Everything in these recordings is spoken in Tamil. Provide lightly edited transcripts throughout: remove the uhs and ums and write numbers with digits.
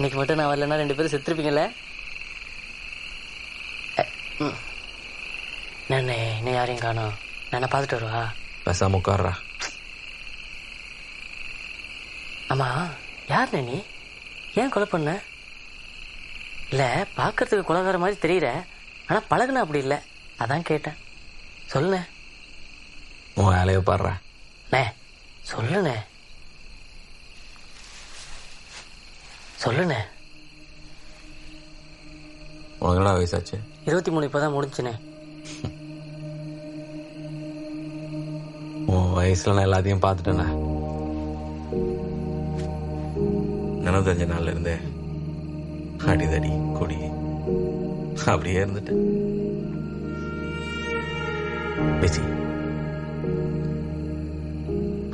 இன்னைக்கு மட்டும் நான் வரலன்னா 2 பேரும் செத்துருப்பீங்கல்ல. நானே இன்னும் யாரையும் காணோம். நான் பார்த்துட்டு வருவா. பேசாம உட்கார்றா. ஆமா, யார் நீ? ஏன் கொலை பண்ண? இல்ல, பாக்கிறதுக்கு கொலைகார மாதிரி தெரியற, ஆனா பழகுன அப்படி இல்ல, அதான் கேட்டேன். சொல்லுண்ணே. உன் வேலையை பாடுற. சொல்லுண்ணே. சொல்லுண்ணே. உனக்கு என்ன வயசாச்சு? 23 இப்பதான் முடிஞ்சுனே. உன் வயசுல நான் எல்லாத்தையும் பார்த்துட்டேண்ணே. நினைவு தெரிஞ்ச நாள்ல இருந்தே அடிதடி கொடி அப்படியே இருந்துட்டேன். பேசி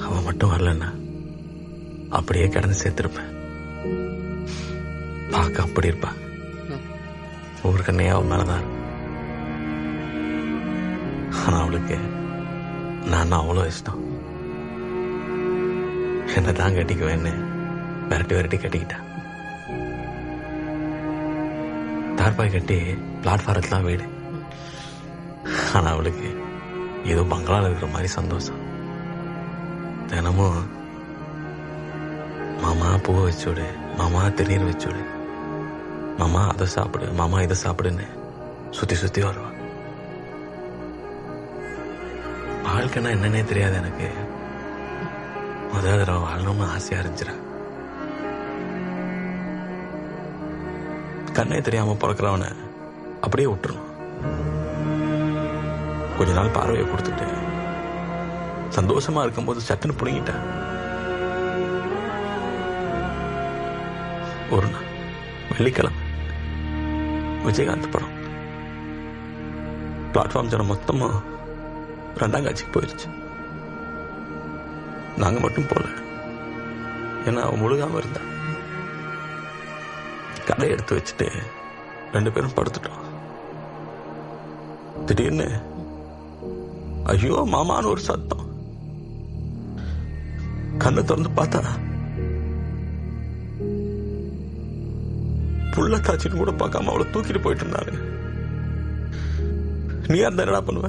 அவன் மட்டும் வரலன்னா அப்படியே கிடந்து சேர்த்திருப்பேன். பார்க்க அப்படி இருப்பான். ஒரு கண்ணையே அவன் மேலதான் இருக்கும். ஆனா அவளுக்கு நான் அவ்வளோ இஷ்டம். என்னதான் கட்டிக்குவேன்னு விரட்டி கட்டிக்கிட்டான். தார்பாய் கட்டி பிளாட்ஃபாரத்துலாம் வீடு. ஆனா அவளுக்கு ஏதோ பங்களால இருக்கிற மாதிரி சந்தோஷம். தினமும் மாமா பூவை வச்சுடு, மாமா திருநீர் வச்சுடு, மாமா அதை சாப்பிடு, மாமா இதை சாப்பிடுன்னு சுத்தி வருவான். வாழ்க்கைன்னா என்னன்னே தெரியாது எனக்கு. முதல் தடவை வாழணும்னு ஆசையா இருந்துச்சுடா. கண்ணே தெரியாம பிறக்கிறவன அப்படியே விட்டுருணும். கொஞ்ச நாள் பார்வையை கொடுத்துட்டு சந்தோஷமா இருக்கும்போது சட்டுன்னு புடுங்கிட்டேன். ஒரு நாள் வெள்ளிக்கிழமை விஜயகாந்த் படம். பிளாட்ஃபார்ம் ஜனம் மொத்தமா 2ஆம் காட்சிக்கு போயிருச்சு. நாங்க மட்டும் போல. ஏன்னா அவன் முழுகாம இருந்தா. கடையை எடுத்து வச்சுட்டு 2 பேரும் படுத்துட்டோம். திடீர்னு ஐயோ மாமான்னு ஒரு சத்தம். கண்ணை திறந்து பார்த்தா புள்ள தாச்சின்னு கூட பார்க்காம அவளை தூக்கிட்டு போயிட்டு இருந்தாரு. நீ அந்த என்னடா பண்ணுவ?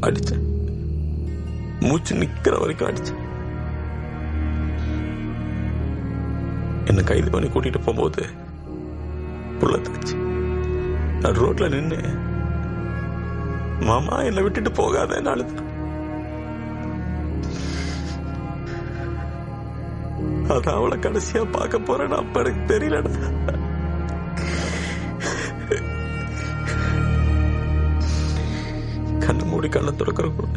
அடிச்ச மூச்சு நிக்கிற வரைக்கும் அடிச்ச. என்ன கைது பண்ணி கூட்டிட்டு போகும்போது புள்ள தாச்சு நான் ரோட்ல நின்று மாமா என்னை விட்டுட்டு போகாத அழுத. அதான் அவளை கடைசியா பார்க்க போறேன்னு அப்ப எனக்கு தெரியலடா. கண்ணு மூடி கண்ணை துறக்கிற கூட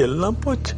எல்லாம் போச்சு.